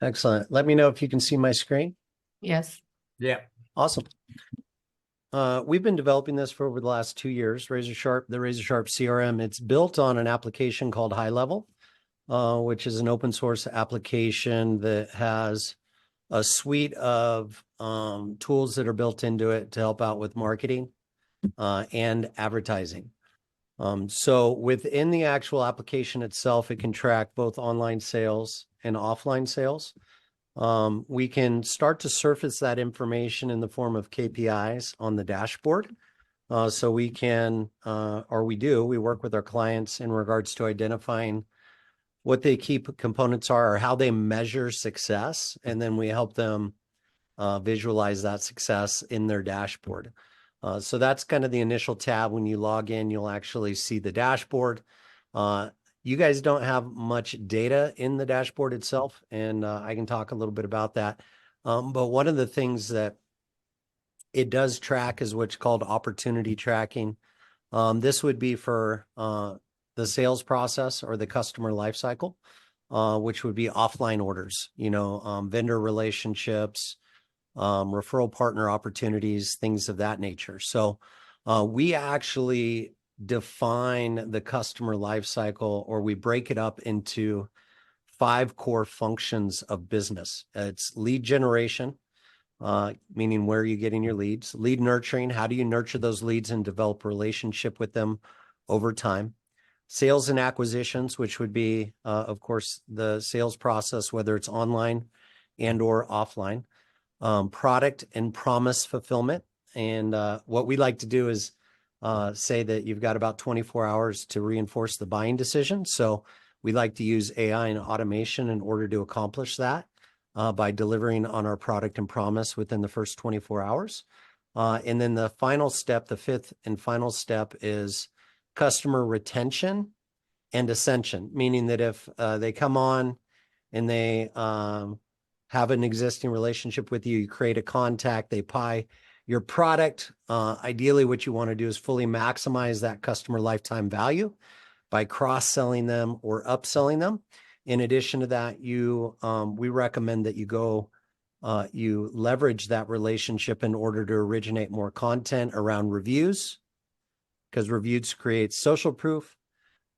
Excellent. Let me know if you can see my screen. Yes. Yeah. Awesome. We've been developing this for over the last 2 years, RazoRSharp, the RazoRSharp CRM. It's built on an application called High Level, which is an open source application that has a suite of tools that are built into it to help out with marketing and advertising. So within the actual application itself, it can track both online sales and offline sales. We can start to surface that information in the form of KPIs on the dashboard. So we can, or we do, we work with our clients in regards to identifying what the key components are or how they measure success. And then we help them visualize that success in their dashboard. So that's kind of the initial tab. When you log in, you'll actually see the dashboard. You guys don't have much data in the dashboard itself, and I can talk a little bit about that. But one of the things that it does track is what's called opportunity tracking. This would be for the sales process or the customer lifecycle, which would be offline orders, vendor relationships, referral partner opportunities, things of that nature. So we actually define the customer lifecycle, or we break it up into 5 core functions of business. It's lead generation, meaning where are you getting your leads? Lead nurturing, how do you nurture those leads and develop a relationship with them over time? Sales and acquisitions, which would be, of course, the sales process, whether it's online and or offline. Product and promise fulfillment. And what we like to do is say that you've got about 24 hours to reinforce the buying decision. So we like to use AI and automation in order to accomplish that by delivering on our product and promise within the first 24 hours. And then the final step, the 5th and final step, is customer retention and ascension, meaning that if they come on and they have an existing relationship with you, you create a contact, they buy your product. Ideally, what you want to do is fully maximize that customer lifetime value by cross-selling them or upselling them. In addition to that, we recommend that you leverage that relationship in order to originate more content around reviews, because reviews create social proof,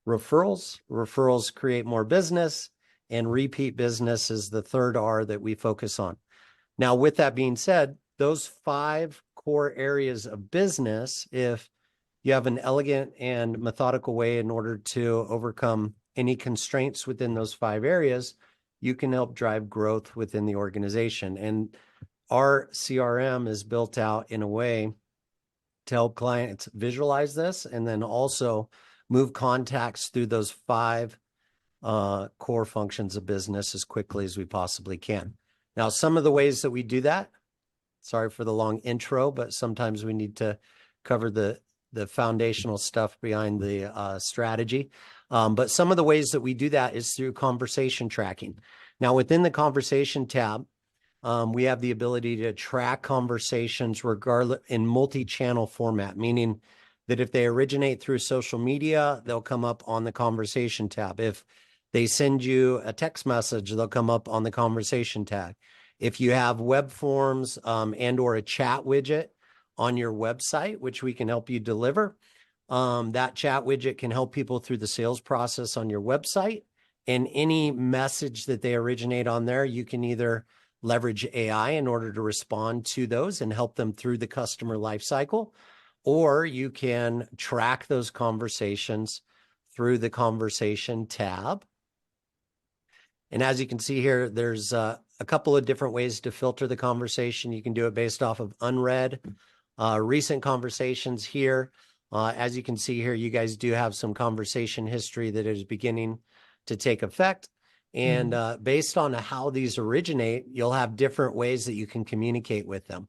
referrals create more business, and repeat business is the 3rd R that we focus on. Now, with that being said, those 5 core areas of business, if you have an elegant and methodical way in order to overcome any constraints within those 5 areas, you can help drive growth within the organization. And our CRM is built out in a way to help clients visualize this and then also move contacts through those 5 core functions of business as quickly as we possibly can. Now, some of the ways that we do that, sorry for the long intro, but sometimes we need to cover the foundational stuff behind the strategy. But some of the ways that we do that is through conversation tracking. Now, within the conversation tab, we have the ability to track conversations regardless in multi-channel format, meaning that if they originate through social media, they'll come up on the conversation tab. If they send you a text message, they'll come up on the conversation tab. If you have web forms and or a chat widget on your website, which we can help you deliver, that chat widget can help people through the sales process on your website. And any message that they originate on there, you can either leverage AI in order to respond to those and help them through the customer lifecycle, or you can track those conversations through the conversation tab. And as you can see here, there's a couple of different ways to filter the conversation. You can do it based off of unread, recent conversations here. As you can see here, you guys do have some conversation history that is beginning to take effect. And based on how these originate, you'll have different ways that you can communicate with them.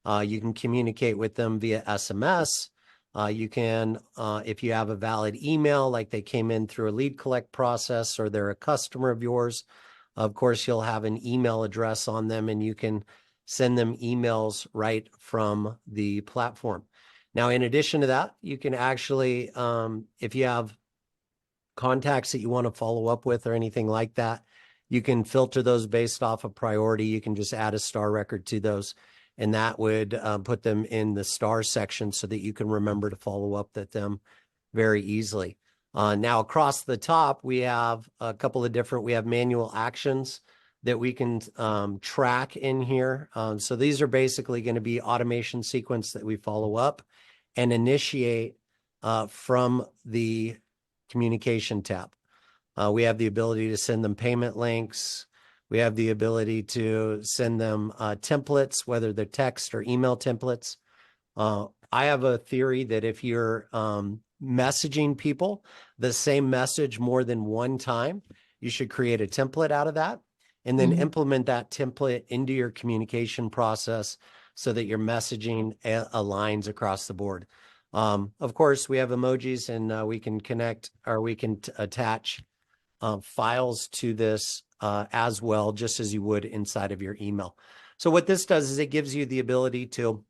You can communicate with them via SMS. You can, if you have a valid email, like they came in through a lead collect process or they're a customer of yours, of course, you'll have an email address on them and you can send them emails right from the platform. Now, in addition to that, you can actually, if you have contacts that you want to follow up with or anything like that, You can filter those based off of priority. You can just add a star record to those, and that would put them in the star section so that you can remember to follow up with them very easily. Now across the top, we have a couple of different, we have manual actions that we can track in here. So these are basically going to be automation sequence that we follow up and initiate from the communication tab. We have the ability to send them payment links. We have the ability to send them templates, whether they're text or email templates. I have a theory that if you're messaging people the same message more than one time, you should create a template out of that and then implement that template into your communication process so that your messaging aligns across the board. Of course, we have emojis, and we can connect, or we can attach files to this as well, just as you would inside of your email. So what this does is it gives you the ability to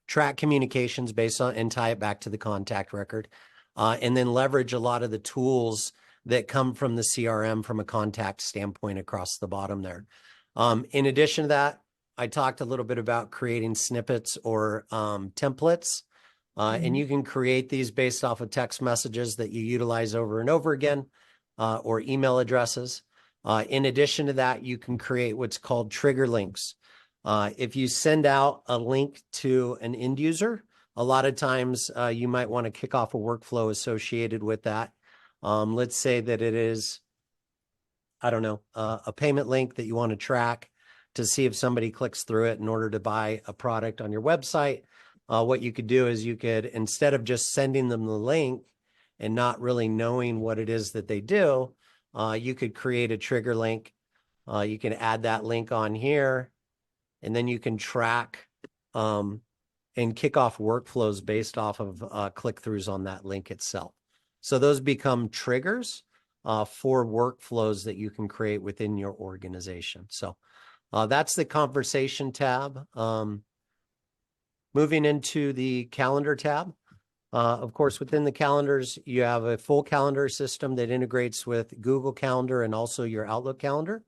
track communications based on and tie it back to the contact record, and then leverage a lot of the tools that come from the CRM from a contact standpoint across the bottom there. In addition to that, I talked a little bit about creating snippets or templates, and you can create these based off of text messages that you utilize over and over again, or email addresses. In addition to that, you can create what's called trigger links. If you send out a link to an end user, a lot of times you might want to kick off a workflow associated with that. Let's say that it is, I don't know, a payment link that you want to track to see if somebody clicks through it in order to buy a product on your website. What you could do is you could, instead of just sending them the link and not really knowing what it is that they do, you could create a trigger link. You can add that link on here, and then you can track and kick off workflows based off of click-throughs on that link itself. So those become triggers for workflows that you can create within your organization. So that's the conversation tab. Moving into the calendar tab. Of course, within the calendars, you have a full calendar system that integrates with Google Calendar and also your Outlook calendar.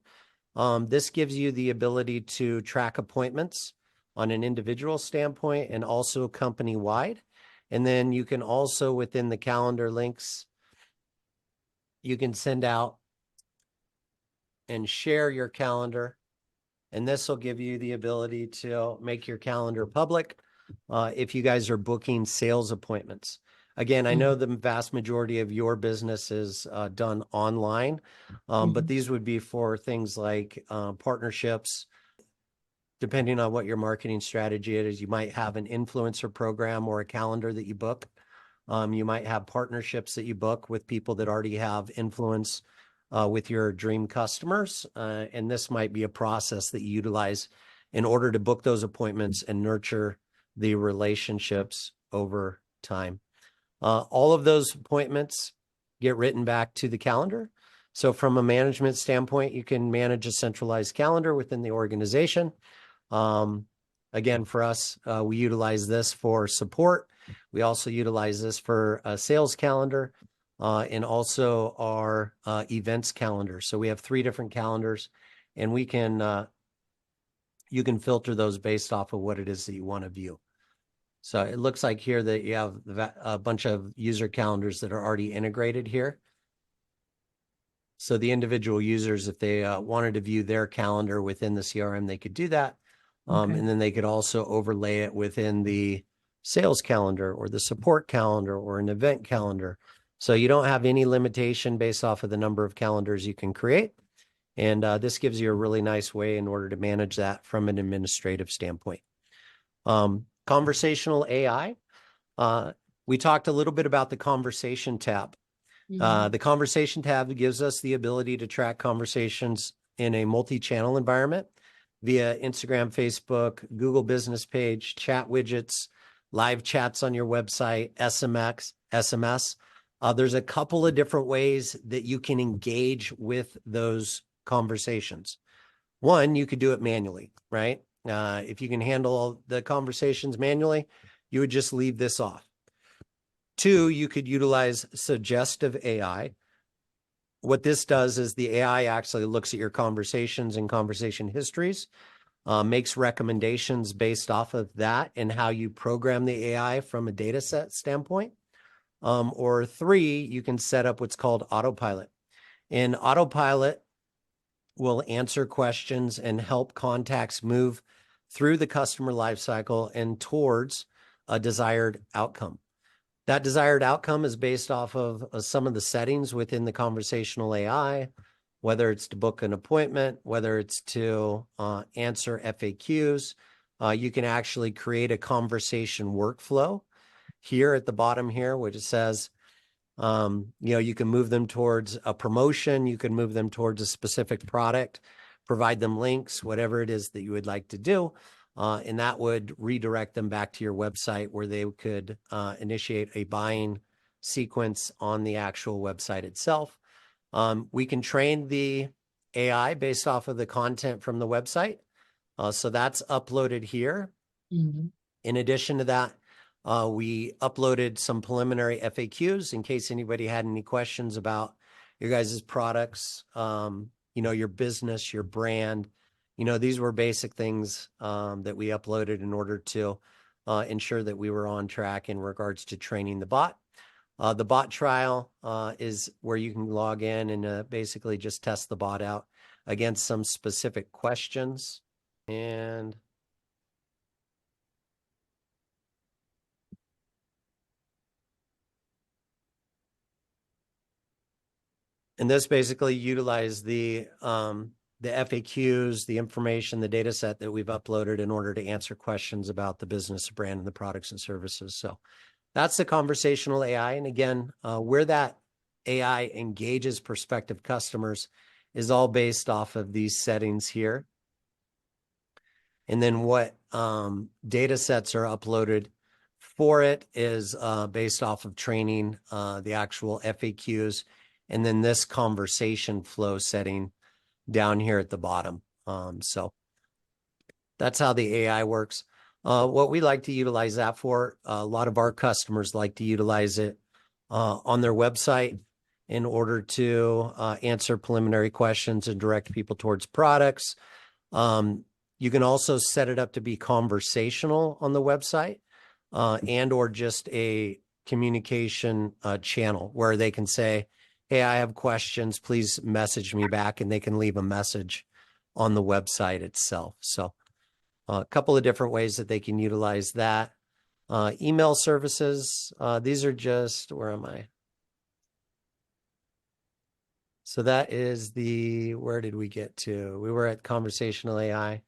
This gives you the ability to track appointments on an individual standpoint and also company-wide. And then you can also, within the calendar links, you can send out and share your calendar. And this will give you the ability to make your calendar public if you guys are booking sales appointments. Again, I know the vast majority of your business is done online, but these would be for things like partnerships. Depending on what your marketing strategy is, you might have an influencer program or a calendar that you book. You might have partnerships that you book with people that already have influence with your dream customers. And this might be a process that you utilize in order to book those appointments and nurture the relationships over time. All of those appointments get written back to the calendar. So from a management standpoint, you can manage a centralized calendar within the organization. Again, for us, we utilize this for support. We also utilize this for a sales calendar and also our events calendar. So we have 3 different calendars, and we can you can filter those based off of what it is that you want to view. So it looks like here that you have a bunch of user calendars that are already integrated here. So the individual users, if they wanted to view their calendar within the CRM, they could do that. And then they could also overlay it within the sales calendar or the support calendar or an event calendar. So you don't have any limitation based off of the number of calendars you can create. And this gives you a really nice way in order to manage that from an administrative standpoint. Conversational AI. We talked a little bit about the conversation tab. The conversation tab gives us the ability to track conversations in a multi-channel environment via Instagram, Facebook, Google Business Page, chat widgets, live chats on your website, SMS. There's a couple of different ways that you can engage with those conversations. One, you could do it manually, right? If you can handle the conversations manually, you would just leave this off. 2, you could utilize suggestive AI. what this does is the AI actually looks at your conversations and conversation histories, makes recommendations based off of that and how you program the AI from a data set standpoint. Or 3, you can set up what's called autopilot. And autopilot will answer questions and help contacts move through the customer lifecycle and towards a desired outcome. That desired outcome is based off of some of the settings within the conversational AI, whether it's to book an appointment, whether it's to answer FAQs. You can actually create a conversation workflow here at the bottom here, which says, you can move them towards a promotion, you can move them towards a specific product, provide them links, whatever it is that you would like to do. And that would redirect them back to your website where they could initiate a buying sequence on the actual website itself. We can train the AI based off of the content from the website. So that's uploaded here. Mm-hmm. In addition to that, we uploaded some preliminary FAQs in case anybody had any questions about your guys' products, your business, your brand. These were basic things that we uploaded in order to ensure that we were on track in regards to training the bot. The bot trial is where you can log in and basically just test the bot out against some specific questions. And this basically utilized the FAQs, the information, the data set that we've uploaded in order to answer questions about the business, brand, and the products and services. So that's the conversational AI. And again, where that AI engages prospective customers is all based off of these settings here. And then what data sets are uploaded for it is based off of training the actual FAQs, and then this conversation flow setting down here at the bottom. So that's how the AI works. What we like to utilize that for, a lot of our customers like to utilize it on their website in order to answer preliminary questions and direct people towards products. You can also set it up to be conversational on the website and or just a communication channel where they can say, hey, I have questions, please message me back, and they can leave a message on the website itself. So a couple of different ways that they can utilize that. Email services, these are just, where am I? So that is where did we get to? We were at conversational AI.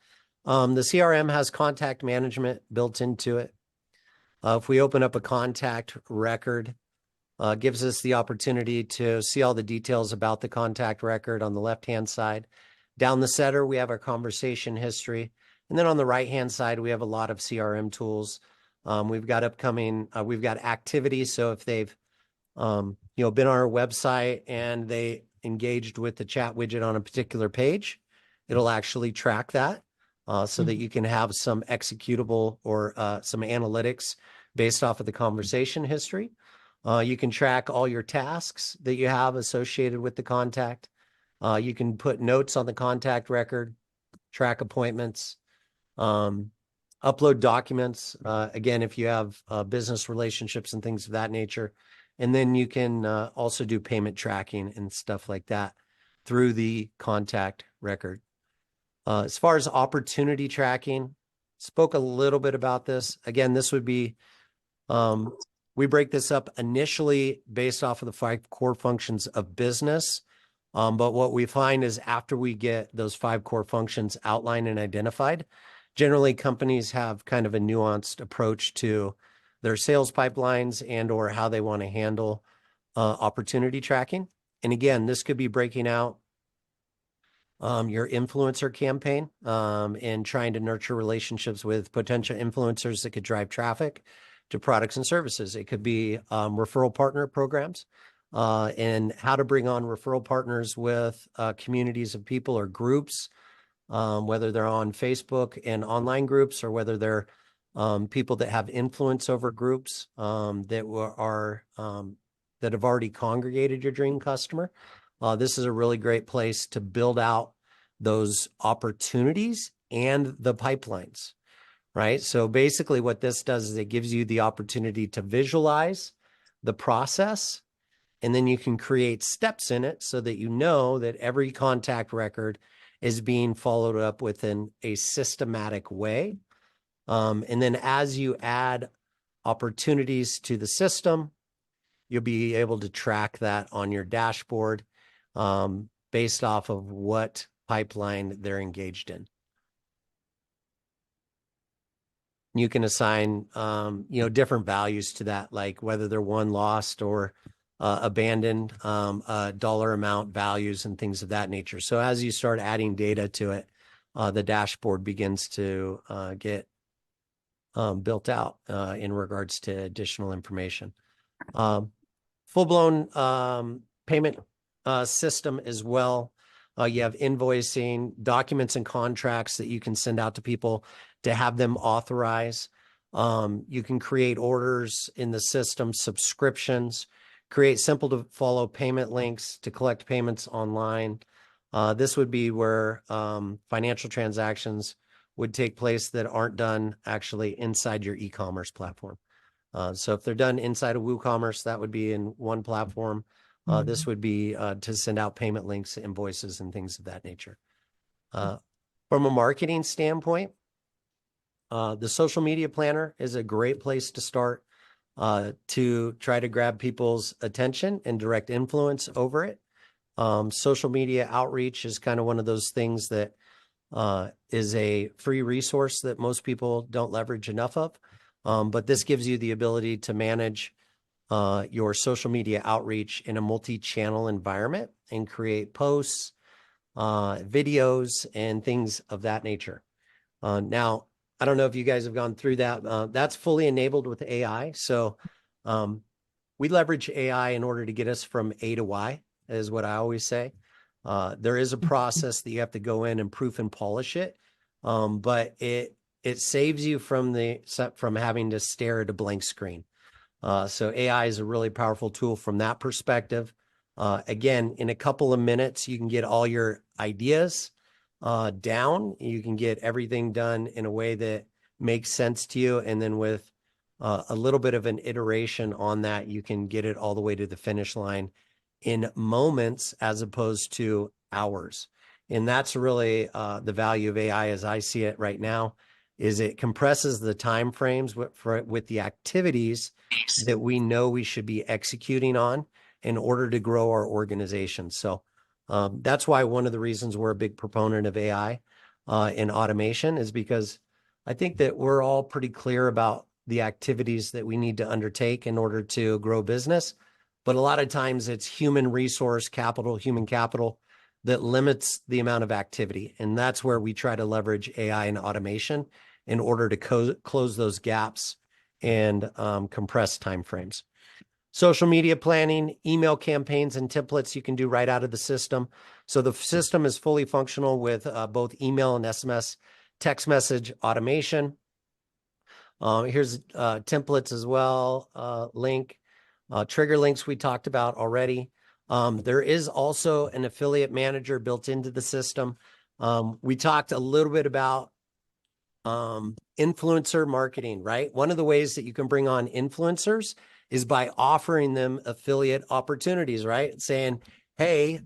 The CRM has contact management built into it. If we open up a contact record, gives us the opportunity to see all the details about the contact record on the left-hand side. Down the center, we have our conversation history. And then on the right-hand side, we have a lot of CRM tools. We've got activity. So if they've, been on our website and they engaged with the chat widget on a particular page, it'll actually track that so that you can have some executable or some analytics based off of the conversation history. You can track all your tasks that you have associated with the contact. You can put notes on the contact record, track appointments, upload documents. Again, if you have business relationships and things of that nature. And then you can also do payment tracking and stuff like that through the contact record. As far as opportunity tracking, spoke a little bit about this. Again, this would be, we break this up initially based off of the 5 core functions of business. But what we find is after we get those 5 core functions outlined and identified, generally companies have kind of a nuanced approach to their sales pipelines and or how they want to handle opportunity tracking. And again, this could be breaking out your influencer campaign and trying to nurture relationships with potential influencers that could drive traffic to products and services. It could be referral partner programs and how to bring on referral partners with communities of people or groups, whether they're on Facebook and online groups or whether they're people that have influence over groups that have already congregated your dream customer. this is a really great place to build out those opportunities and the pipelines, right? So basically what this does is it gives you the opportunity to visualize the process, and then you can create steps in it so that you know that every contact record is being followed up within a systematic way. And then as you add opportunities to the system, you'll be able to track that on your dashboard based off of what pipeline they're engaged in. You can assign, different values to that, like whether they're won, lost, or abandoned, dollar amount values and things of that nature. So as you start adding data to it, the dashboard begins to get built out in regards to additional information. Full-blown payment system as well. You have invoicing, documents and contracts that you can send out to people to have them authorize. You can create orders in the system, subscriptions, create simple to follow payment links to collect payments online. This would be where financial transactions would take place that aren't done actually inside your e-commerce platform. So if they're done inside of WooCommerce, that would be in one platform. This would be to send out payment links, invoices, and things of that nature. From a marketing standpoint, the social media planner is a great place to start to try to grab people's attention and direct influence over it. Social media outreach is kind of one of those things that is a free resource that most people don't leverage enough of. But this gives you the ability to manage your social media outreach in a multi-channel environment and create posts, videos, and things of that nature. Now, I don't know if you guys have gone through that. That's fully enabled with AI. So we leverage AI in order to get us from A to Y, is what I always say. There is a process that you have to go in and proof and polish it, but it saves you from having to stare at a blank screen. So AI is a really powerful tool from that perspective. Again, in a couple of minutes, you can get all your ideas down. You can get everything done in a way that makes sense to you. And then with a little bit of an iteration on that, you can get it all the way to the finish line in moments as opposed to hours. And that's really the value of AI as I see it right now, is it compresses the time frames with the activities that we know we should be executing on in order to grow our organization. So that's why one of the reasons we're a big proponent of AI in automation is because I think that we're all pretty clear about the activities that we need to undertake in order to grow business. But a lot of times it's human resource capital, human capital that limits the amount of activity. And that's where we try to leverage AI and automation in order to close those gaps and compress timeframes. Social media planning, email campaigns, and templates you can do right out of the system. So the system is fully functional with both email and SMS text message automation. Here's templates as well, link. Trigger links we talked about already. There is also an affiliate manager built into the system. We talked a little bit about influencer marketing, right? One of the ways that you can bring on influencers is by offering them affiliate opportunities, right? Saying, hey,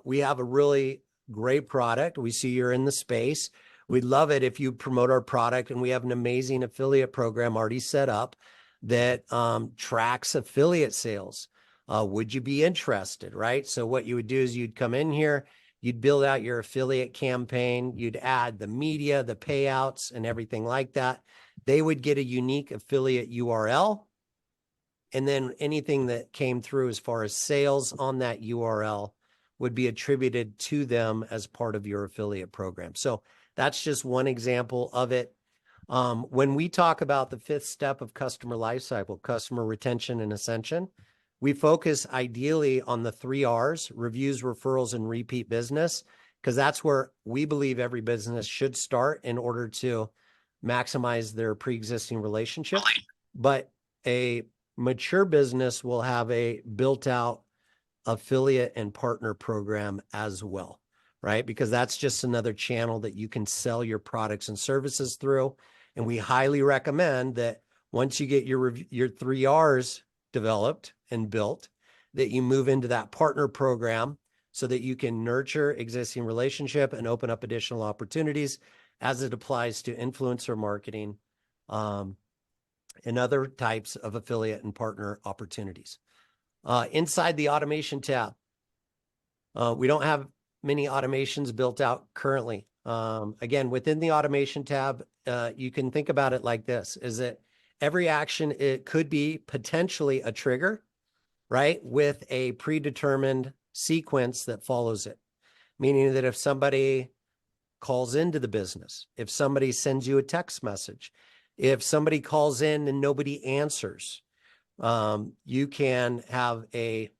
we have a really great product. We see you're in the space. We'd love it if you promote our product, and we have an amazing affiliate program already set up that tracks affiliate sales. Would you be interested, right? So what you would do is you'd come in here, you'd build out your affiliate campaign, you'd add the media, the payouts, and everything like that. They would get a unique affiliate URL. And then anything that came through as far as sales on that URL would be attributed to them as part of your affiliate program. So that's just one example of it. When we talk about the fifth step of customer lifecycle, customer retention and ascension, we focus ideally on the 3 R's: reviews, referrals, and repeat business, because that's where we believe every business should start in order to maximize their pre-existing relationships. But a mature business will have a built out affiliate and partner program as well, right? Because that's just another channel that you can sell your products and services through. And we highly recommend that once you get your 3Rs developed and built, that you move into that partner program so that you can nurture existing relationship and open up additional opportunities as it applies to influencer marketing and other types of affiliate and partner opportunities. Inside the automation tab, we don't have many automations built out currently. Again, within the automation tab, you can think about it like this, is that every action, it could be potentially a trigger, right? With a predetermined sequence that follows it. Meaning that if somebody calls into the business, if somebody sends you a text message, if somebody calls in and nobody answers, you can have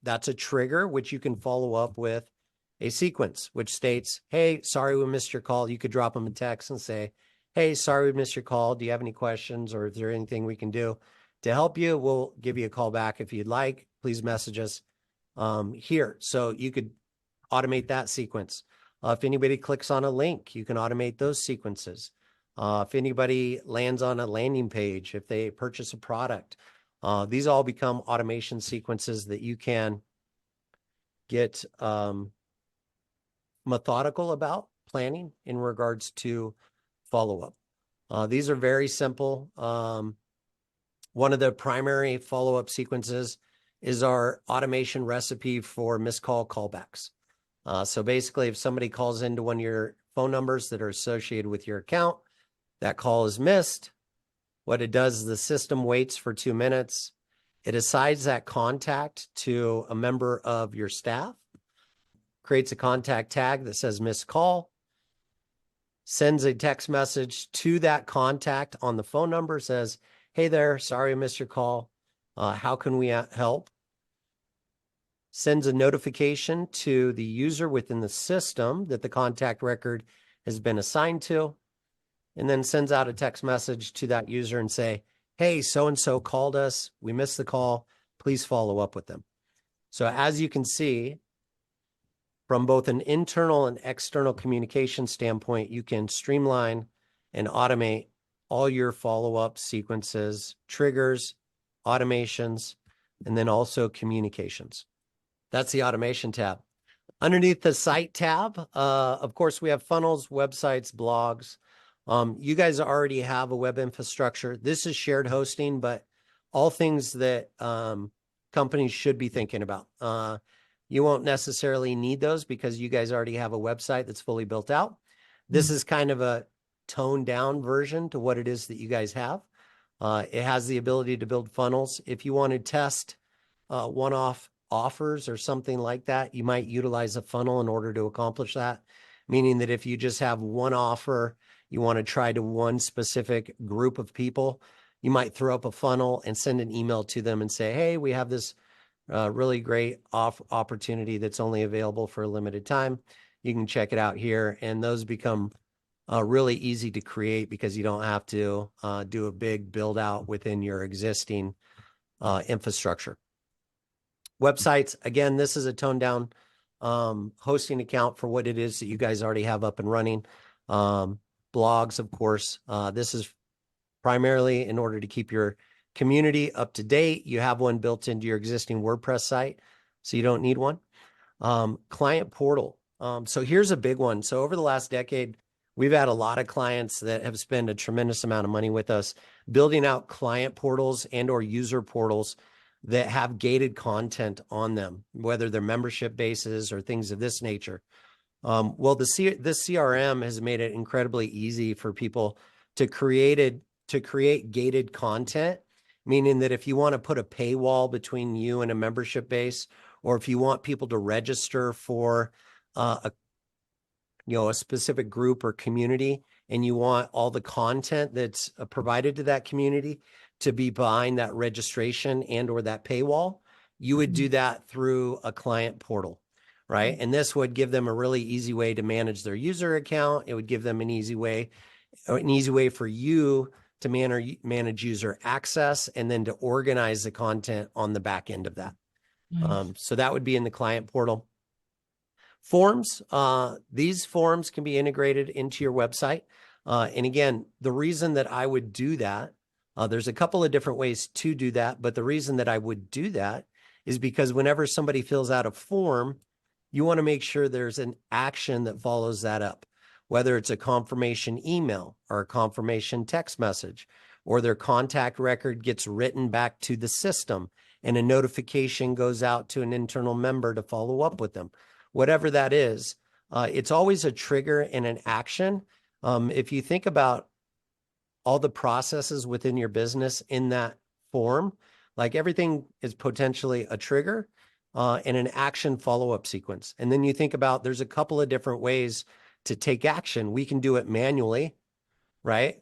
that's a trigger, which you can follow up with a sequence, which states, hey, sorry we missed your call. You could drop them a text and say, hey, sorry we missed your call. Do you have any questions, or is there anything we can do to help you? We'll give you a call back if you'd like. Please message us here. So you could automate that sequence. If anybody clicks on a link, you can automate those sequences. If anybody lands on a landing page, if they purchase a product, these all become automation sequences that you can get methodical about planning in regards to follow-up. These are very simple. One of the primary follow-up sequences is our automation recipe for missed call callbacks. So basically, if somebody calls into one of your phone numbers that are associated with your account, that call is missed. What it does is the system waits for 2 minutes. It assigns that contact to a member of your staff, creates a contact tag that says missed call, sends a text message to that contact on the phone number, says, hey there, sorry I missed your call. How can we help? Sends a notification to the user within the system that the contact record has been assigned to, and then sends out a text message to that user and say, hey, so-and-so called us. We missed the call. Please follow up with them. So as you can see, from both an internal and external communication standpoint, you can streamline and automate all your follow-up sequences, triggers, automations, and then also communications. That's the automation tab. Underneath the site tab, of course, we have funnels, websites, blogs. You guys already have a web infrastructure. This is shared hosting, but all things that companies should be thinking about. You won't necessarily need those because you guys already have a website that's fully built out. This is kind of a toned down version to what it is that you guys have. It has the ability to build funnels. If you want to test one-off offers or something like that, you might utilize a funnel in order to accomplish that. Meaning that if you just have one offer, you want to try to one specific group of people, you might throw up a funnel and send an email to them and say, hey, we have this really great opportunity that's only available for a limited time. You can check it out here. And those become really easy to create because you don't have to do a big build out within your existing infrastructure. Websites, again, this is a toned down hosting account for what it is that you guys already have up and running. Blogs, of course, this is primarily in order to keep your community up to date. You have one built into your existing WordPress site, so you don't need one. Client portal. So here's a big one. So over the last decade, we've had a lot of clients that have spent a tremendous amount of money with us building out client portals and or user portals that have gated content on them, whether they're membership bases or things of this nature. Well, this CRM has made it incredibly easy for people to create gated content, meaning that if you want to put a paywall between you and a membership base, or if you want people to register for a specific group or community, and you want all the content that's provided to that community to be behind that registration and or that paywall, you would do that through a client portal, right? And this would give them a really easy way to manage their user account. It would give them an easy way for you to manage user access and then to organize the content on the back end of that. Nice. So that would be in the client portal. Forms, these forms can be integrated into your website. And again, the reason that I would do that, there's a couple of different ways to do that, but the reason that I would do that is because whenever somebody fills out a form, you want to make sure there's an action that follows that up, whether it's a confirmation email or a confirmation text message, or their contact record gets written back to the system and a notification goes out to an internal member to follow up with them. Whatever that is, it's always a trigger and an action. If you think about all the processes within your business in that form, like everything is potentially a trigger and an action follow-up sequence. And then you think about there's a couple of different ways to take action. We can do it manually, right?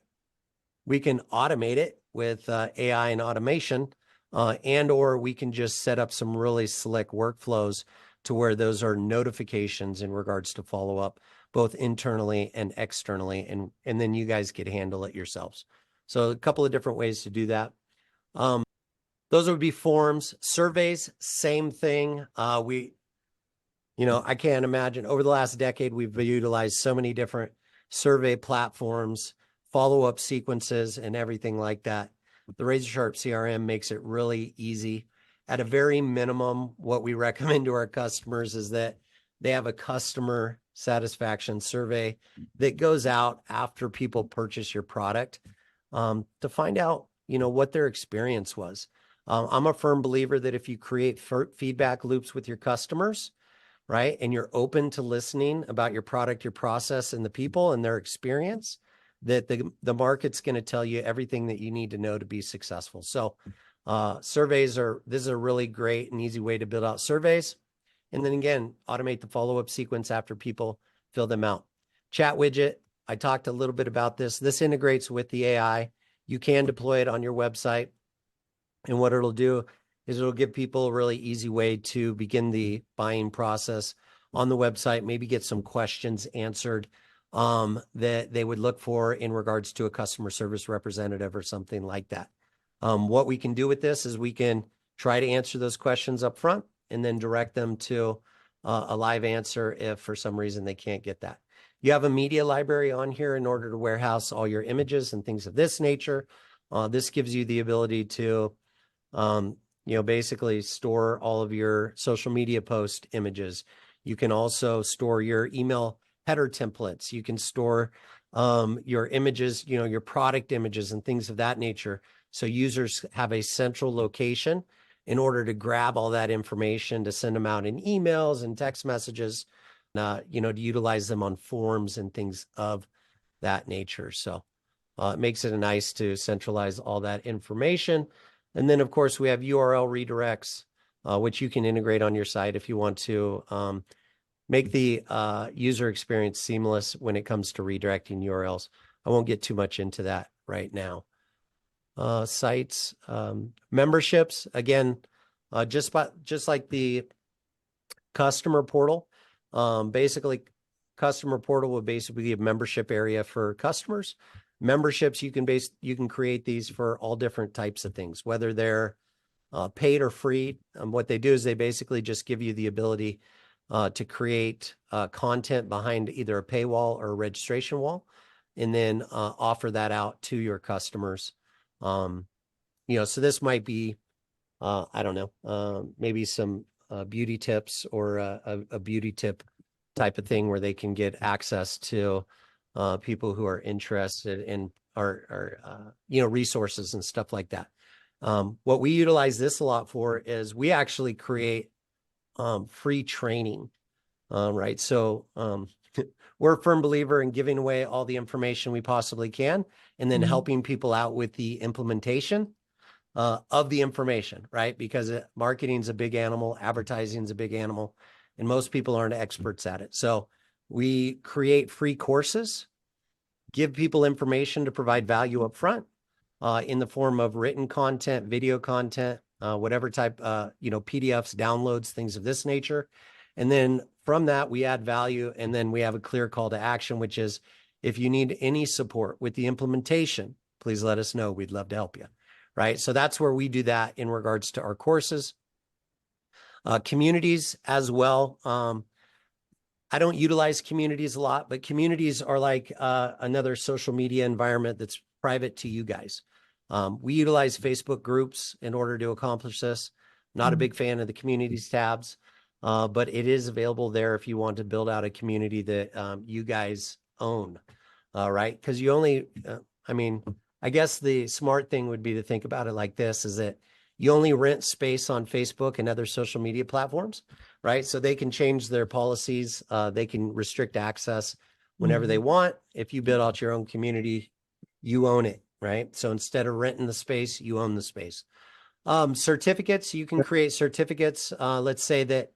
We can automate it with AI and automation, and or we can just set up some really slick workflows to where those are notifications in regards to follow-up, both internally and externally, and then you guys could handle it yourselves. So a couple of different ways to do that. Those would be forms. Surveys, same thing. I can't imagine. Over the last decade, we've utilized so many different survey platforms, follow-up sequences, and everything like that. The RazoRSharp CRM makes it really easy. At a very minimum, what we recommend to our customers is that they have a customer satisfaction survey that goes out after people purchase your product to find out, what their experience was. I'm a firm believer that if you create feedback loops with your customers, right, and you're open to listening about your product, your process, and the people and their experience, that the market's going to tell you everything that you need to know to be successful. So surveys this is a really great and easy way to build out surveys. And then again, automate the follow-up sequence after people fill them out. Chat widget, I talked a little bit about this. This integrates with the AI. You can deploy it on your website. And what it'll do is it'll give people a really easy way to begin the buying process on the website, maybe get some questions answered that they would look for in regards to a customer service representative or something like that. What we can do with this is we can try to answer those questions up front and then direct them to a live answer if for some reason they can't get that. You have a media library on here in order to warehouse all your images and things of this nature. This gives you the ability to, basically store all of your social media post images. You can also store your email header templates. You can store your images, your product images and things of that nature. So users have a central location in order to grab all that information, to send them out in emails and text messages, to utilize them on forms and things of that nature. So it makes it nice to centralize all that information. And then, of course, we have URL redirects, which you can integrate on your site if you want to make the user experience seamless when it comes to redirecting URLs. I won't get too much into that right now. Sites, memberships, again, just like the customer portal, basically customer portal will basically be a membership area for customers. Memberships, you can create these for all different types of things, whether they're paid or free. What they do is they basically just give you the ability to create content behind either a paywall or a registration wall, and then offer that out to your customers. So this might be, I don't know, maybe some beauty tips or a beauty tip type of thing where they can get access to people who are interested in our resources and stuff like that. What we utilize this a lot for is we actually create free training, right? So we're a firm believer in giving away all the information we possibly can, and then helping people out with the implementation of the information, right? Because marketing is a big animal, advertising is a big animal, and most people aren't experts at it. So we create free courses, give people information to provide value up front in the form of written content, video content, whatever type, PDFs, downloads, things of this nature. And then from that, we add value, and then we have a clear call to action, which is if you need any support with the implementation, please let us know. We'd love to help you, right? So that's where we do that in regards to our courses. Communities as well. I don't utilize communities a lot, but communities are like another social media environment that's private to you guys. We utilize Facebook groups in order to accomplish this. Not a big fan of the communities tabs, but it is available there if you want to build out a community that you guys own, right? Because you only, I mean, I guess the smart thing would be to think about it like this, is that you only rent space on Facebook and other social media platforms, right? So they can change their policies. They can restrict access whenever they want. If you build out your own community, you own it, right? So instead of renting the space, you own the space. Certificates, you can create certificates. Let's say that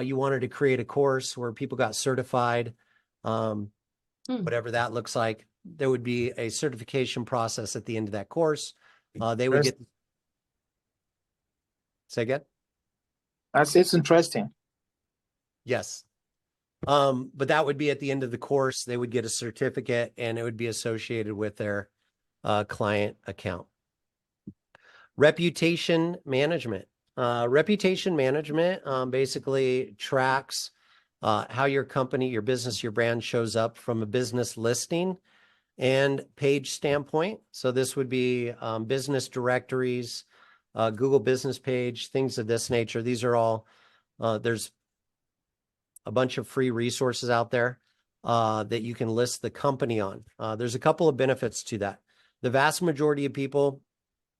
you wanted to create a course where people got certified, whatever that looks like. There would be a certification process at the end of that course. They would get. Say again? It's interesting. Yes. But that would be at the end of the course. They would get a certificate and it would be associated with their client account. Reputation management. Reputation management basically tracks how your company, your business, your brand shows up from a business listing and page standpoint. So this would be business directories, Google business page, things of this nature. These are all, there's a bunch of free resources out there that you can list the company on. There's a couple of benefits to that. The vast majority of people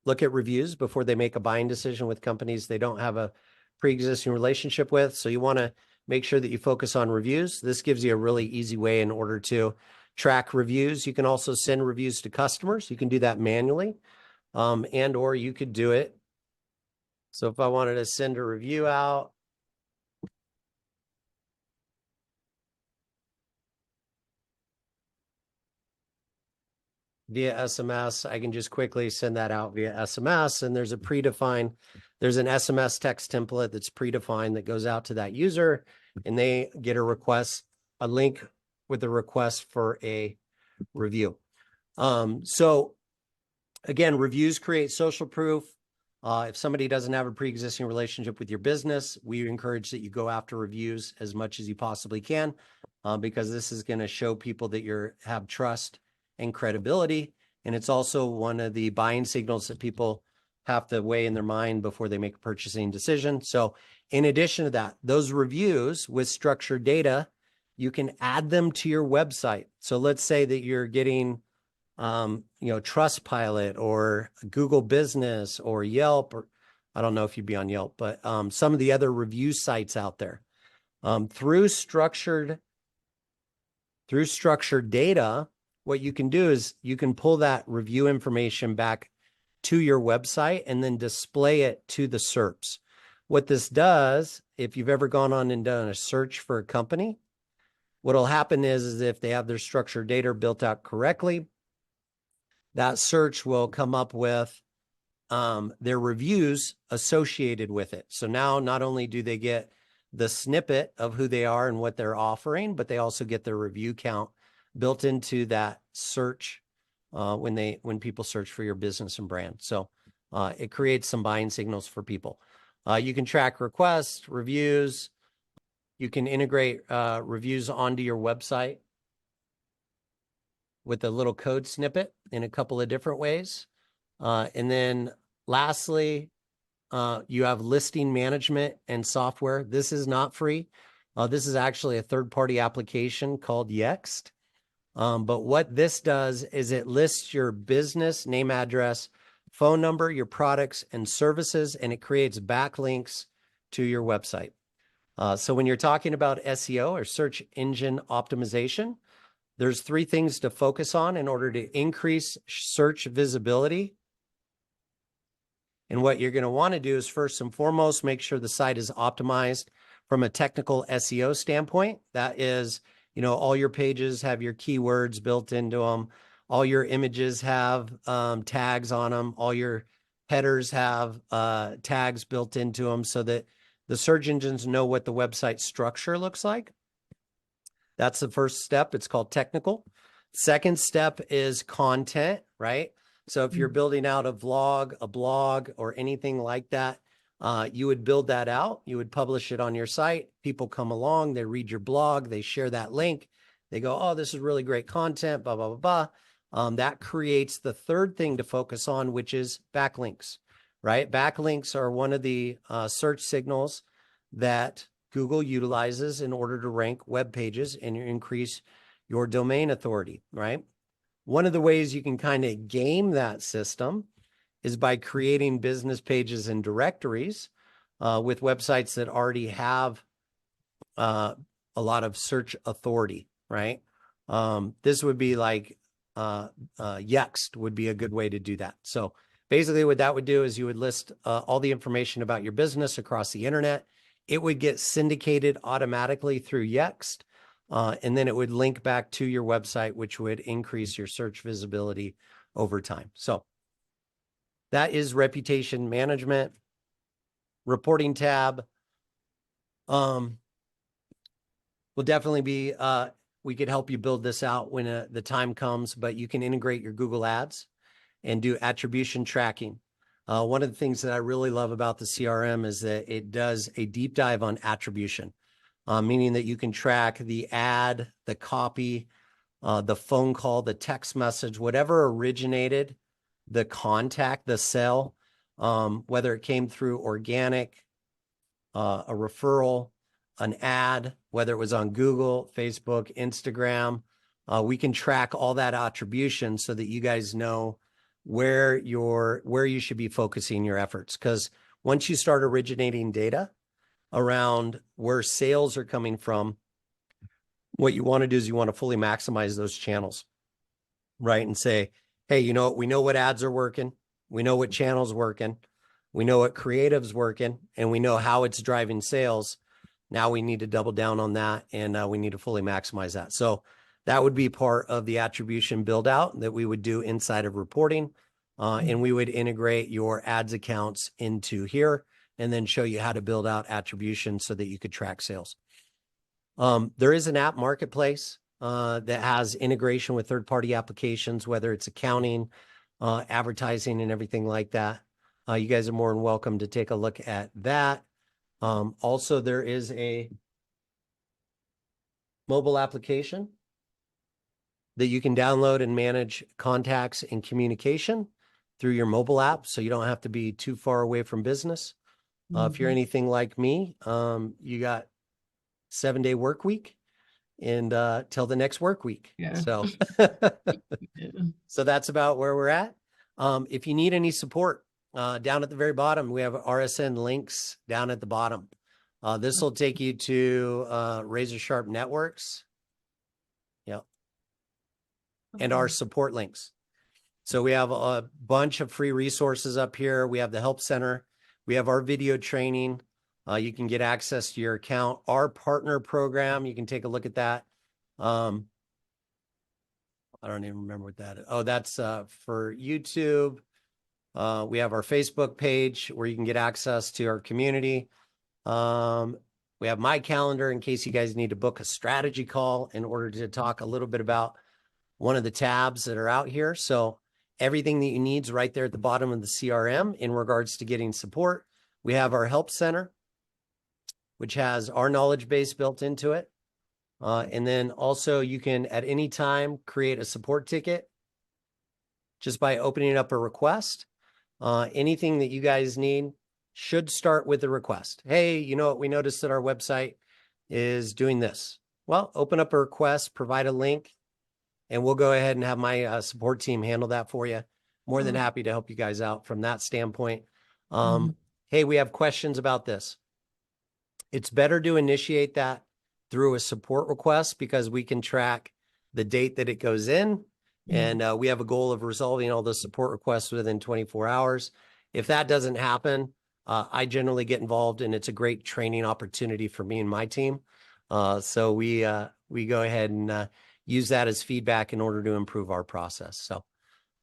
look at reviews before they make a buying decision with companies they don't have a pre-existing relationship with. So you want to make sure that you focus on reviews. This gives you a really easy way in order to track reviews. You can also send reviews to customers. You can do that manually, and or you could do it. So if I wanted to send a review out, via SMS, I can just quickly send that out via SMS. And there's there's an SMS text template that's predefined that goes out to that user, and they get a link with a request for a review. So again, reviews create social proof. If somebody doesn't have a pre-existing relationship with your business, we encourage that you go after reviews as much as you possibly can, because this is going to show people that you have trust and credibility. And it's also one of the buying signals that people have to weigh in their mind before they make a purchasing decision. So in addition to that, those reviews with structured data, you can add them to your website. So let's say that you're getting, Trustpilot or Google Business or Yelp, or I don't know if you'd be on Yelp, but some of the other review sites out there. Through structured data, what you can do is you can pull that review information back to your website and then display it to the SERPs. What this does, if you've ever gone on and done a search for a company, what'll happen is if they have their structured data built out correctly, that search will come up with their reviews associated with it. So now not only do they get the snippet of who they are and what they're offering, but they also get their review count built into that search when people search for your business and brand. So it creates some buying signals for people. You can track requests, reviews. You can integrate reviews onto your website with a little code snippet in a couple of different ways. And then lastly, you have listing management and software. This is not free. This is actually a third-party application called Yext. But what this does is it lists your business, name, address, phone number, your products and services, and it creates backlinks to your website. So when you're talking about SEO or search engine optimization, there's 3 things to focus on in order to increase search visibility. And what you're going to want to do is first and foremost, make sure the site is optimized from a technical SEO standpoint. That is, all your pages have your keywords built into them. All your images have tags on them. All your headers have tags built into them so that the search engines know what the website structure looks like. That's the first step. It's called technical. Second step is content, right? So if you're building out a vlog, a blog, or anything like that, You would build that out. You would publish it on your site. People come along, they read your blog, they share that link. They go, oh, this is really great content, blah, blah, blah, blah. That creates the third thing to focus on, which is backlinks, right? Backlinks are one of the search signals that Google utilizes in order to rank web pages and increase your domain authority, right? One of the ways you can kind of game that system is by creating business pages and directories with websites that already have a lot of search authority, right? This would be like Yext would be a good way to do that. So basically what that would do is you would list all the information about your business across the internet. It would get syndicated automatically through Yext, and then it would link back to your website, which would increase your search visibility over time. So that is reputation management. Reporting tab will definitely be, we could help you build this out when the time comes, but you can integrate your Google Ads and do attribution tracking. One of the things that I really love about the CRM is that it does a deep dive on attribution, meaning that you can track the ad, the copy, the phone call, the text message, whatever originated the contact, the sale, whether it came through organic, a referral, an ad, whether it was on Google, Facebook, Instagram. We can track all that attribution so that you guys know where you should be focusing your efforts. Because once you start originating data around where sales are coming from, what you want to do is you want to fully maximize those channels, right? And say, hey, you know, we know what ads are working. We know what channels working. We know what creative's working, and we know how it's driving sales. Now we need to double down on that, and we need to fully maximize that. So that would be part of the attribution build out that we would do inside of reporting. And we would integrate your ads accounts into here and then show you how to build out attribution so that you could track sales. There is an app marketplace that has integration with third-party applications, whether it's accounting, advertising, and everything like that. You guys are more than welcome to take a look at that. Also, there is a mobile application that you can download and manage contacts and communication through your mobile app, so you don't have to be too far away from business. If you're anything like me, you got 7-day work week and till the next work week. Yeah. So, so that's about where we're at. If you need any support, down at the very bottom, we have RSN links down at the bottom. This will take you to RazoRSharp Networks. Yep. And our support links. So we have a bunch of free resources up here. We have the Help Center. We have our video training. You can get access to your account. Our partner program, you can take a look at that. I don't even remember what that is. Oh, that's for YouTube. We have our Facebook page where you can get access to our community. We have my calendar in case you guys need to book a strategy call in order to talk a little bit about one of the tabs that are out here. So everything that you need is right there at the bottom of the CRM in regards to getting support. We have our Help Center, which has our knowledge base built into it. And then also you can at any time create a support ticket just by opening up a request. Anything that you guys need should start with a request. Hey, you know what? We noticed that our website is doing this. Well, open up a request, provide a link, and we'll go ahead and have my support team handle that for you. More than happy to help you guys out from that standpoint. Hey, we have questions about this. It's better to initiate that through a support request because we can track the date that it goes in. And we have a goal of resolving all the support requests within 24 hours. If that doesn't happen, I generally get involved, and it's a great training opportunity for me and my team. So we go ahead and use that as feedback in order to improve our process. So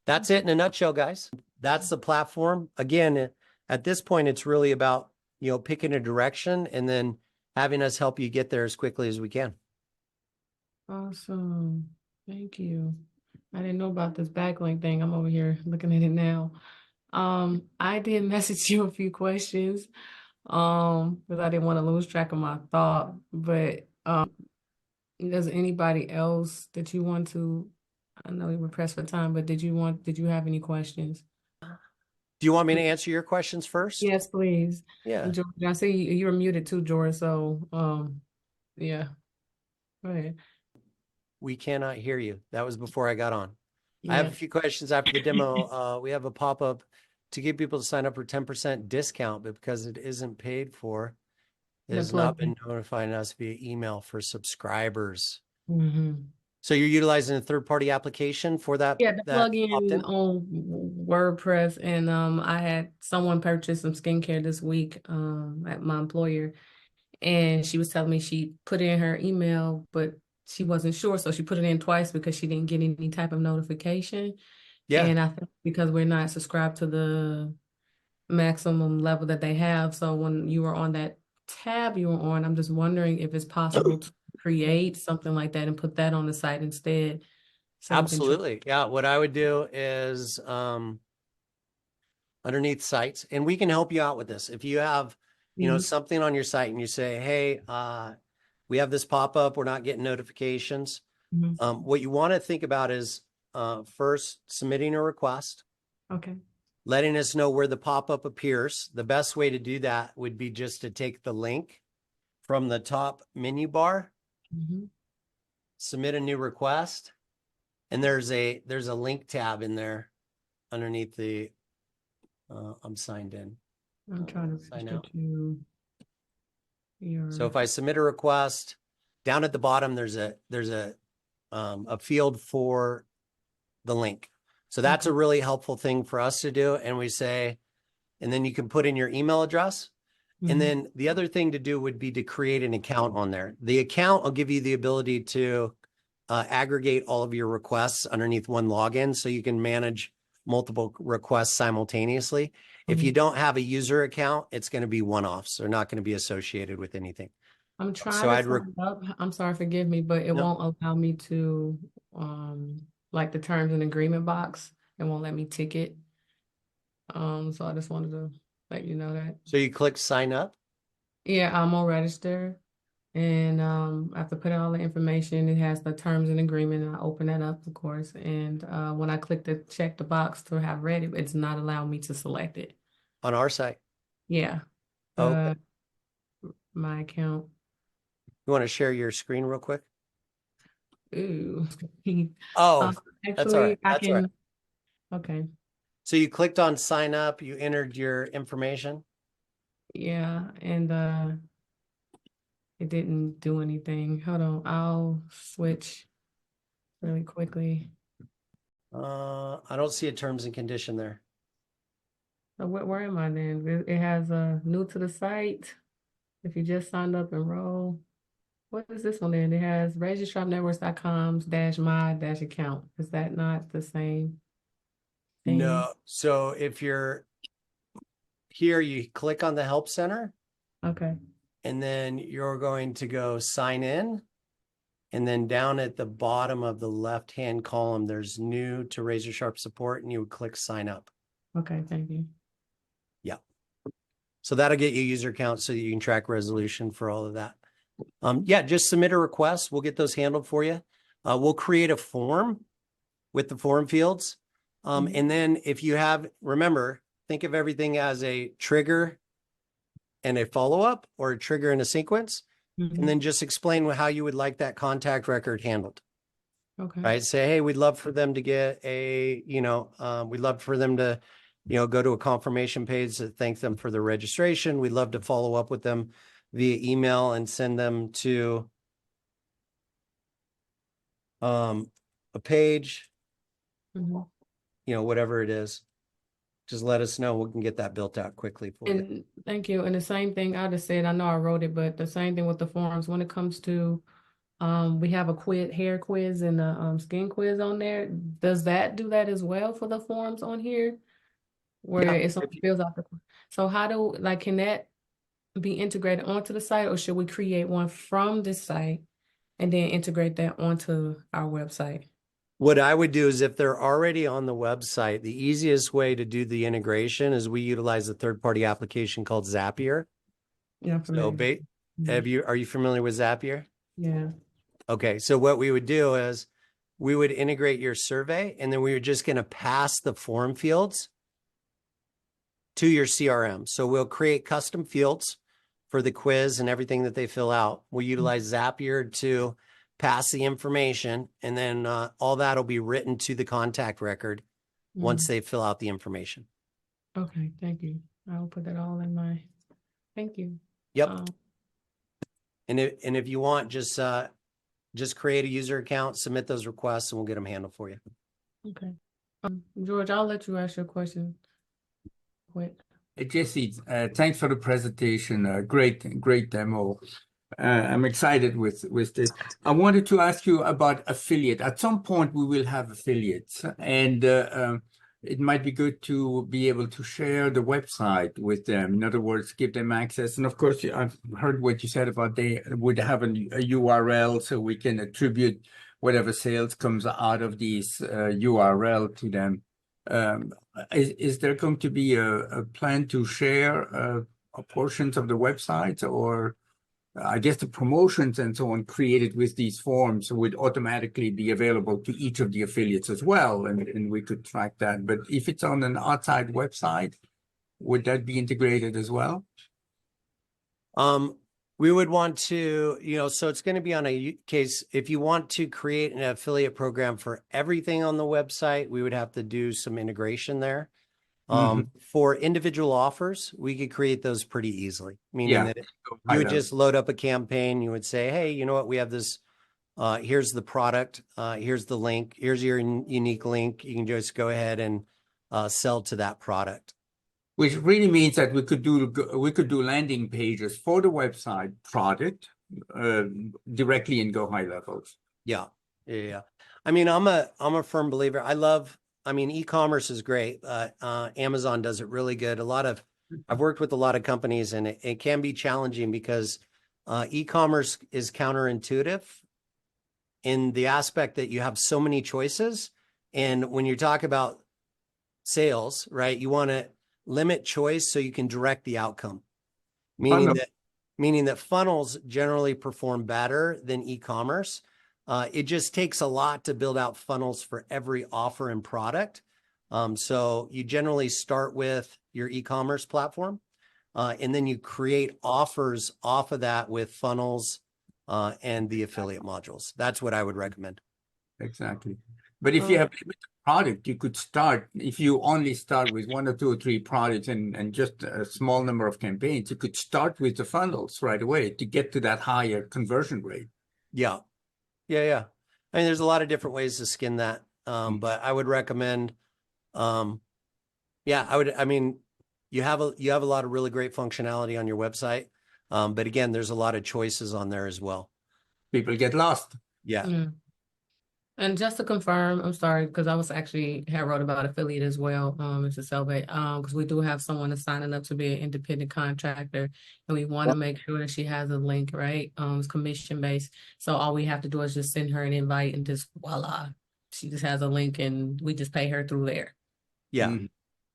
that's it in a nutshell, guys. That's the platform. Again, at this point, it's really about, you know, picking a direction and then having us help you get there as quickly as we can. Awesome. Thank you. I didn't know about this backlink thing. I'm over here looking at it now. I did message you a few questions, because I didn't want to lose track of my thought. But does anybody else that you want to? I know we were pressed for time, but did you have any questions? Do you want me to answer your questions first? Yes, please. Yeah. George, I see you were muted too, George. So, yeah, go ahead. We cannot hear you. That was before I got on. I have Yeah. a few questions after the demo. We have a pop-up to get people to sign up for 10% discount, but because it isn't paid for, it The has not plugin. been notifying us via email for subscribers. Mm-hmm. So you're utilizing a third-party application for that Yeah, the plugin opt-in? on WordPress, and I had someone purchase some skincare this week at my employer, and she was telling me she put in her email, but she wasn't sure, so she put it in twice because she didn't get any type of notification. Yeah, And I think because we're not subscribed to the maximum level that they have, so when you were on that tab you were on, I'm just wondering if it's possible to create something like that and put that on the site instead, so we can try. absolutely. Yeah, what I would do is underneath sites, and we can help you out with this. If you have, something on your site and you say, hey, we have this pop-up, we're not getting notifications. Mhm. What you want to think about is first submitting a request, Okay. letting us know where the pop-up appears. The best way to do that would be just to take the link from the top menu bar, Mhm. submit a new request, and there's a link tab in there underneath the I'm signed in. I'm trying to Sign register out. to So your. if I submit a request, down at the bottom there's a field for the link. So that's Okay. a really helpful thing for us to do. And we say, and then you can put in your email address. And Mhm. then the other thing to do would be to create an account on there. The account will give you the ability to aggregate all of your requests underneath one login, so you can manage multiple requests simultaneously. If you Mhm. don't have a user account, it's going to be one-offs. They're not going to be associated with anything. I'm trying So to I'd sign up. I'm sorry, forgive me, but it no, won't allow me to like the terms and agreement box. It won't let me tick it. So I just wanted to let you know that. so you click sign up. Yeah, I'm gonna register, and I have to put in all the information. It has the terms and agreement, and I open that up, of course. And when I click to check the box to have read it, it's not allowing me to select it. On our site. Yeah, Okay. uh, my account. You want to share your screen real quick? Ooh. Oh, Um, that's all right. actually, I That's all right. can. Okay. So you clicked on sign up, you entered your information. Yeah, and it didn't do anything. Hold on, I'll switch really quickly. I don't see a terms and condition there. So where am I then? It has a new to the site. If you just signed up, enroll. What is this one then? It has RazoRSharpNetworks.com/my-account. Is that not the same thing? No. So if you're here, you click on the help center, Okay. and then you're going to go sign in. And then down at the bottom of the left-hand column, there's new to RazoRSharp support, and you would click sign up. Okay, thank you. Yeah. So that'll get you user account so that you can track resolution for all of that. Yeah, just submit a request. We'll get those handled for you. We'll create a form with the form fields. And then if you have, remember, think of everything as a trigger and a follow-up, or a trigger and a sequence, and then just explain how you would like that contact record handled. Okay. Right? Say, hey, we'd love for them to get we'd love for them to, go to a confirmation page to thank them for their registration. We'd love to follow up with them via email and send them to a page, Mhm. whatever it is. Just let us know. We can get that built out quickly for you. And thank you. And the same thing I just said, I know I wrote it, but the same thing with the forms when it comes to we have a hair quiz and a skin quiz on there. Does that do that as well for the forms on here? Where Yeah. it's on fills out the. So how do can that be integrated onto the site, or should we create one from this site and then integrate that onto our website? What I would do is if they're already on the website, the easiest way to do the integration is we utilize a third-party application called Zapier. Yeah, I'm So familiar. are you familiar with Zapier? Yeah. Okay, so what we would do is we would integrate your survey and then we were just going to pass the form fields to your CRM. So we'll create custom fields for the quiz and everything that they fill out. We'll utilize Zapier to pass the information, and then all that will be written to the contact record once they fill out the information. Okay, thank you. I'll put that all in my, thank you. Yep. And if you want, just create a user account, submit those requests, and we'll get them handled for you. Okay. George, I'll let you ask your question quick. Jesse, thanks for the presentation. Great demo. I'm excited with this. I wanted to ask you about affiliate. At some point, we will have affiliates, and it might be good to be able to share the website with them. In other words, give them access. And of course, I've heard what you said about they would have a URL so we can attribute whatever sales comes out of these URL to them. Is there going to be a plan to share portions of the website, or I guess the promotions and so on created with these forms would automatically be available to each of the affiliates as well, and we could track that. But if it's on an outside website, would that be integrated as well? We would want to, so it's going to be on a case. If you want to create an affiliate program for everything on the website, we would have to do some integration there. For individual offers, we could create those pretty easily, meaning that you would just load up a campaign. You would say, hey, you know what? We have this. Here's the product. Here's the link. Here's your unique link. You can just go ahead and sell to that product. Which really means that we could do landing pages for the website product directly in Go High Levels. Yeah. I mean, I'm a firm believer. E-commerce is great. Amazon does it really good. I've worked with a lot of companies, and it can be challenging because e-commerce is counterintuitive in the aspect that you have so many choices. And when you talk about sales, right, you want to limit choice so you can direct the outcome, meaning that funnels generally perform better than e-commerce. It just takes a lot to build out funnels for every offer and product. So you generally start with your e-commerce platform, and then you create offers off of that with funnels and the affiliate modules. That's what I would recommend. Exactly. But if you have limited product, you could start, if you only start with 1 or 2 or 3 products and just a small number of campaigns, you could start with the funnels right away to get to that higher conversion rate. Yeah. I mean, there's a lot of different ways to skin that. But I would recommend, you have a lot of really great functionality on your website. But again, there's a lot of choices on there as well. People get lost. Yeah. And just to confirm, I'm sorry, because I wrote about affiliate as well, Mr. Selvey, because we do have someone that's signing up to be an independent contractor, and we want to make sure that she has a link, right? It's commission based. So all we have to do is just send her an invite and just voila, she just has a link and we just pay her through there. Yeah.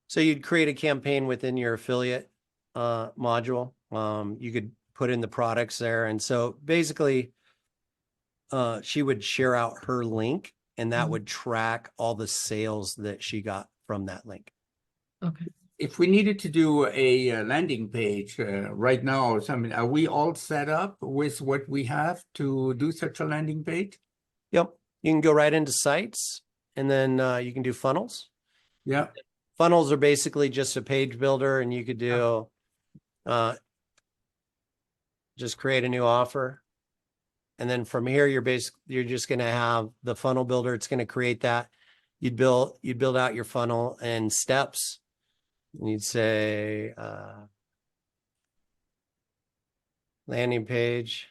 So you'd create a campaign within your affiliate module. You could put in the products there. And so basically, she would share out her link, and that would track all the sales that she got from that link. Okay. If we needed to do a landing page right now or something, are we all set up with what we have to do such a landing page? Yep. You can go right into sites, and then you can do funnels. Yeah. Funnels are basically just a page builder, and you could do just create a new offer. And then from here, you're just going to have the funnel builder. It's going to create that. You'd build out your funnel and steps. And you'd say landing page.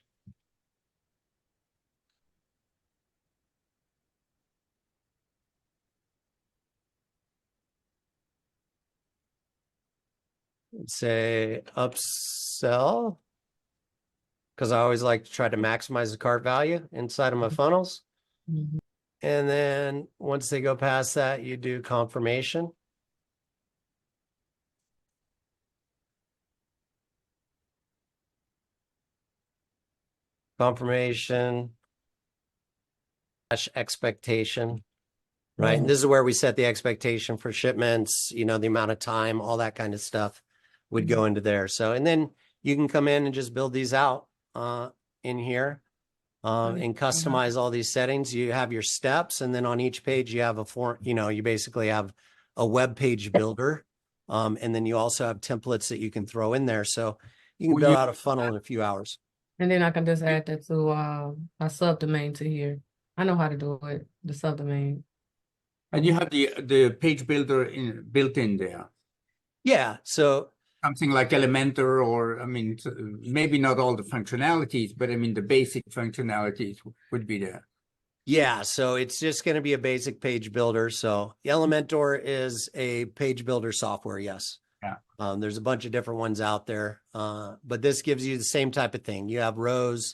You'd say upsell, because I always like to try to maximize the cart value inside of my funnels. And then once they go past that, you do confirmation. Confirmation / expectation, right? And this is where we set the expectation for shipments, the amount of time, all that kind of stuff would go into there. So, and then you can come in and just build these out in here and customize all these settings. You have your steps, and then on each page you have a form, you basically have a web page builder. And then you also have templates that you can throw in there. So you can build out a funnel in a few hours. And then I can just add that to a subdomain to here. I know how to do it, the subdomain. And you have the page builder built in there. Yeah. So Something like Elementor, or maybe not all the functionalities, but the basic functionalities would be there. yeah, so it's just going to be a basic page builder. So Elementor is a page builder software. Yes. Yeah. There's a bunch of different ones out there, but this gives you the same type of thing. You have rows,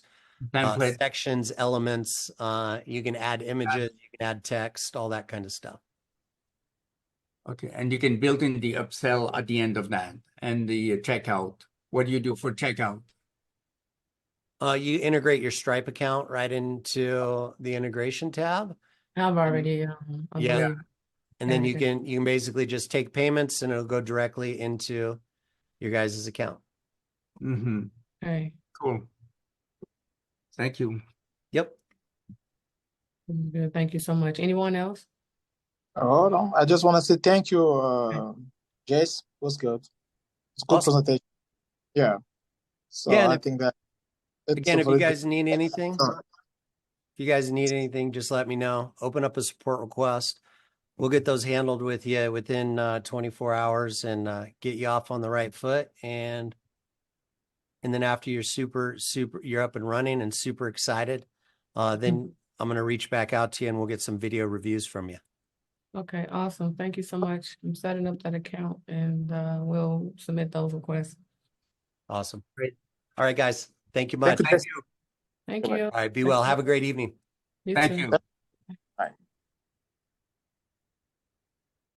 Template. sections, elements. You can add images, you can add text, all that kind of stuff. Okay, and you can build in the upsell at the end of that, and the checkout. What do you do for checkout? You integrate your Stripe account right into the integration tab. I've already, I Yeah. believe. And then you Okay. can basically just take payments and it'll go directly into your guys' account. Mm-hmm. Okay. Cool. Thank you. Yep. Good. Thank you so much. Anyone else? Oh, no, I just want to say thank you, Jace. It was good. It's a good Awesome. presentation. Yeah. So Yeah, and I if- think that it's Again, a if you very good- guys need anything, just let me know. Open up a support request. We'll get those handled with you within 24 hours and get you off on the right foot. And then after you're you're up and running and super excited, then I'm going to reach back out to you and we'll get some video reviews from you. Okay, awesome. Thank you so much. I'm setting up that account and we'll submit those requests. Awesome. Great. All right, guys. Thank you much. Thank you. Thank Bye-bye. you. All right. Be well. Have a great evening. You Thank too. you. Bye.